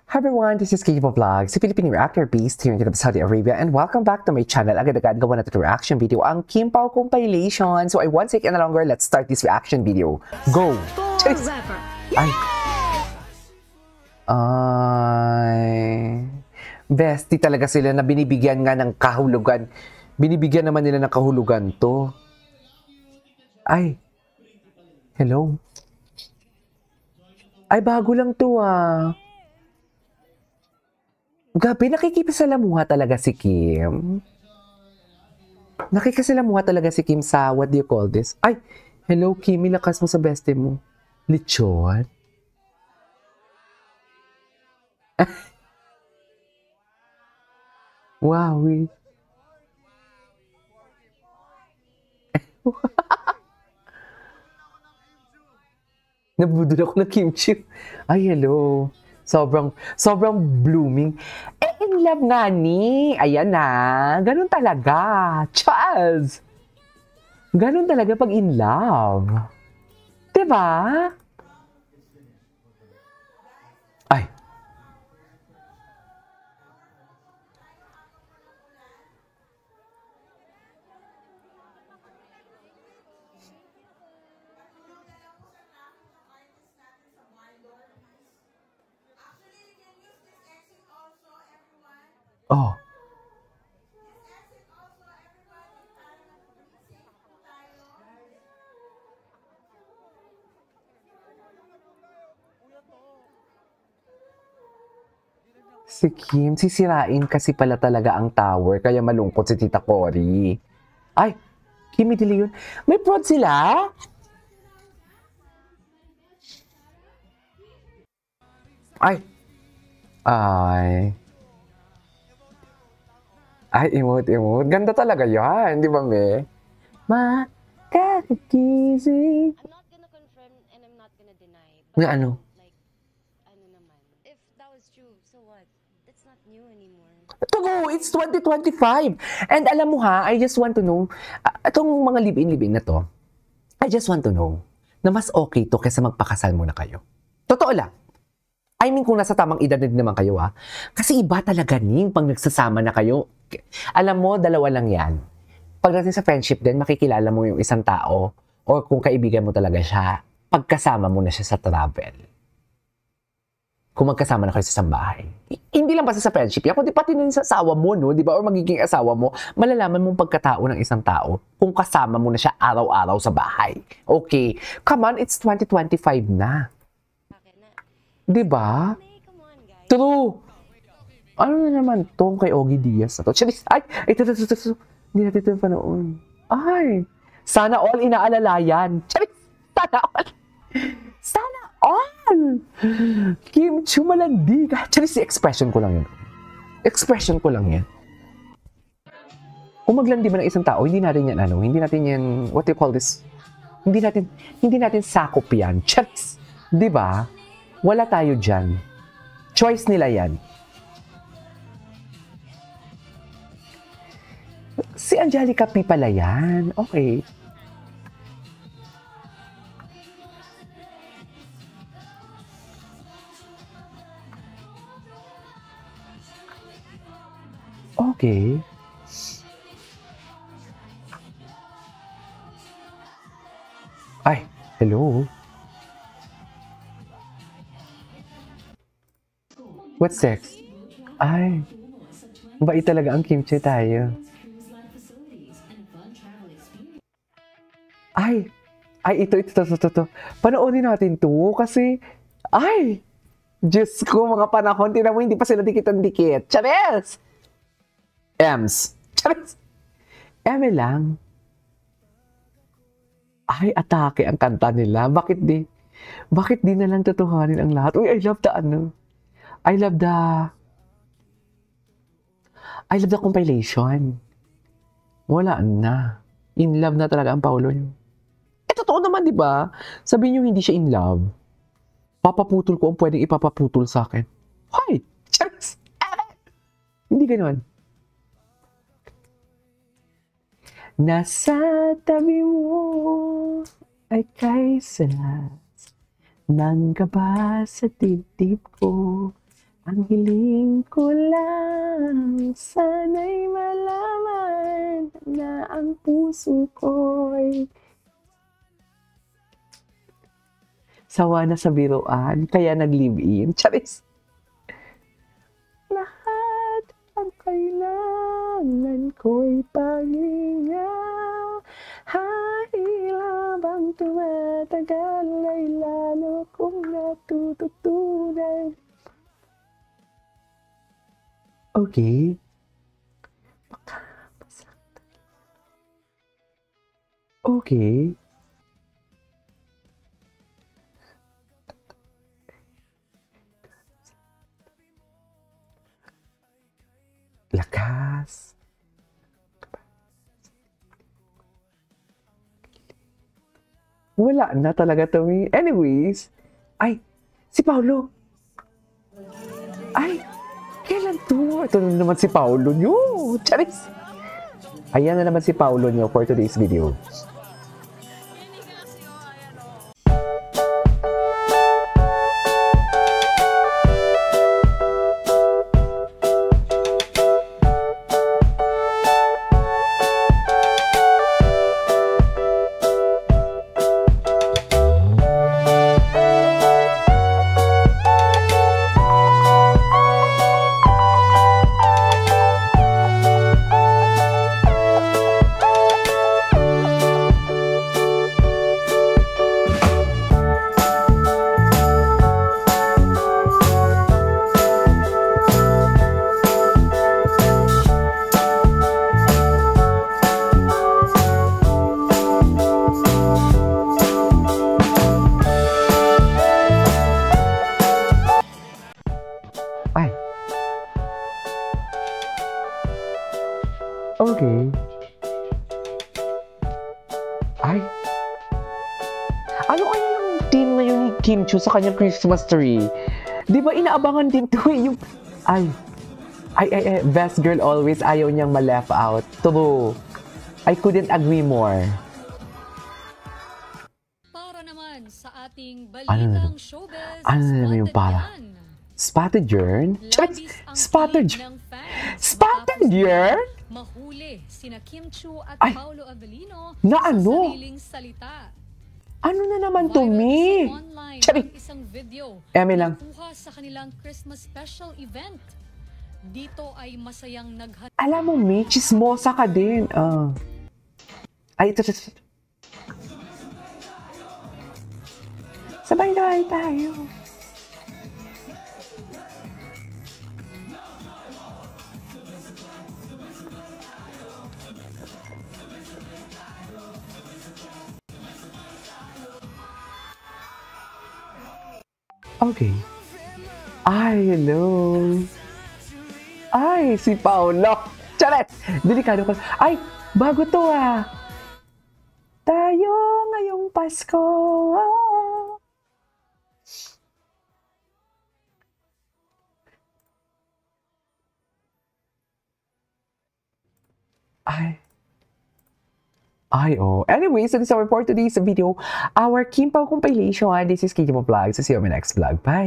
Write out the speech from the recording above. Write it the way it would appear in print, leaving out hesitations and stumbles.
Hi everyone, this is Kikipo Vlog, si Philippine reactor based here in Saudi Arabia, and welcome back to my channel. Agad-agad gawa natin reaction video ang Kim Pao compilation. So I won't take any longer, let's start this reaction video. Go! Ay! Ay! Bestie talaga sila na binibigyan nga ng kahulugan. Binibigyan naman nila ng kahulugan to. Ay! Hello? Ay, bago lang to ah. Gabi, nakikipasalamuha talaga si Kim. Nakikisalamuha talaga si Kim sa, what do you call this? Ay, hello Kim, ilakas mo sa bestie mo. Lechon? Wow. Nabudol ako ng kimchi. Ay, hello. Sobrang blooming. In love nga ni. Ayan na. Ganun talaga. Chaz! Ganun talaga pag in love. Diba? Ay. Oh. Si Kim, sisirain kasi pala talaga ang tower, kaya malungkot si Tita Cory. Ay, Kim, idili yun. May fraud sila? Ay. Ay. Ay, emote. Ganda talaga yan, di ba, me? Makakagising. I'm not gonna confirm and I'm not gonna deny. Nga ano? Like, ano naman. If that was true, so what? That's not new anymore. Ito go, it's 2025. And alam mo ha, I just want to know, itong mga live-in na to, I just want to know na mas okay to kaysa magpakasal muna kayo. Totoo lang. I mean, kung nasa tamang edad na din naman kayo ha. Kasi iba talaga ning pag nagsasama na kayo. Alam mo, dalawa lang yan. Pagdating sa friendship din, makikilala mo yung isang tao or kung kaibigan mo talaga siya, pagkasama mo na siya sa travel. Kung magkasama na kayo sa isang bahay. Hindi lang basta sa friendship yan, kundi pati na sa asawa mo, no? Di ba? Or magiging asawa mo, malalaman mong pagkatao ng isang tao kung kasama mo na siya araw-araw sa bahay. Okay. Come on, it's 2025 na. Di ba? Come on, guys. True. Ano na naman tong kay Ogie Diaz na to? Ay, ito. Hindi natin ito panoon. Ay, sana all inaalalayan. Charis, sana all. Sana all. Kim Chu malandi ka. Charis, expression ko lang yun. Expression ko lang yan. Kung maglandi man ng isang tao, hindi natin yan, hindi natin yan, what do you call this? Hindi natin sakop yan. Charis, di ba? Wala tayo dyan. Choice nila yan. Si Angelica P pala yan. Okay. Okay. Ay, hello. What's next? Ay, bait talaga ang kimchi tayo. Ay, ito. Panoorin natin to kasi, ay, Diyos ko, mga panahon, tinan mo, hindi pa sila dikit-dikit. Charis! Ems. Charis! Eme lang. Ay, atake ang kanta nila. Bakit di na lang totohanin ang lahat? Uy, I love the compilation. Wala na. In love na talaga ang Paulo niyo. Totoo naman, di ba? Sabihin niyo hindi siya in love. Papaputol ko ang pwedeng ipapaputol sa akin. Hoy! Charis! Hindi ganoon. Nasa tabi mo ay kay salas ng kaba sa dibdib ko Ang hiling ko lang, sana'y malaman na ang puso ko'y sawa na sa biruan, kaya nag-live-in. Charis! Lahat ang kailangan ko'y paglinga. Habang tumatagal ay lalo kong natututunan. Okay. Okay. Lakas. Wala na talaga to me. Anyways, ay, si Paolo. Ay, kailan to? Ito na naman si Paolo nyo. Charis. Ayan na naman si Paolo nyo for today's video. Ay. Okay. Ay. Ano kaya yung team ngayon ni Kim Chiu sa kanyang Christmas tree? Di ba inaabangan din to yung... Ay. Best girl always ayaw niyang ma-left out. True. I couldn't agree more. Para naman sa ating Ano na? balitang showbiz, Ano na naman yung para? Spotted yarn? Spotted yarn? Spotted yarn? Mahuli sina Kim Chiu at Ay! Paolo Avellino Na sa ano? sariling salita. Ano na naman to Viral me? kasi online Chari! ang isang video Eme lang. na nakuha sa kanilang Christmas special event. Dito ay masayang naghatid Alam mo, me, chismosa ka din. Ay, ito. Sabay-sabay tayo. Okay. Ay, hello. Ay, si Paolo. Charet! Delikado ka. Ay, bago to ah. Tayo ngayong Pasko. Ay. Ay, oh. Anyways, so this is our for today's video. Our Kim Pao compilation. This is Katie Mo Vlog. So see you on my next vlog. Bye!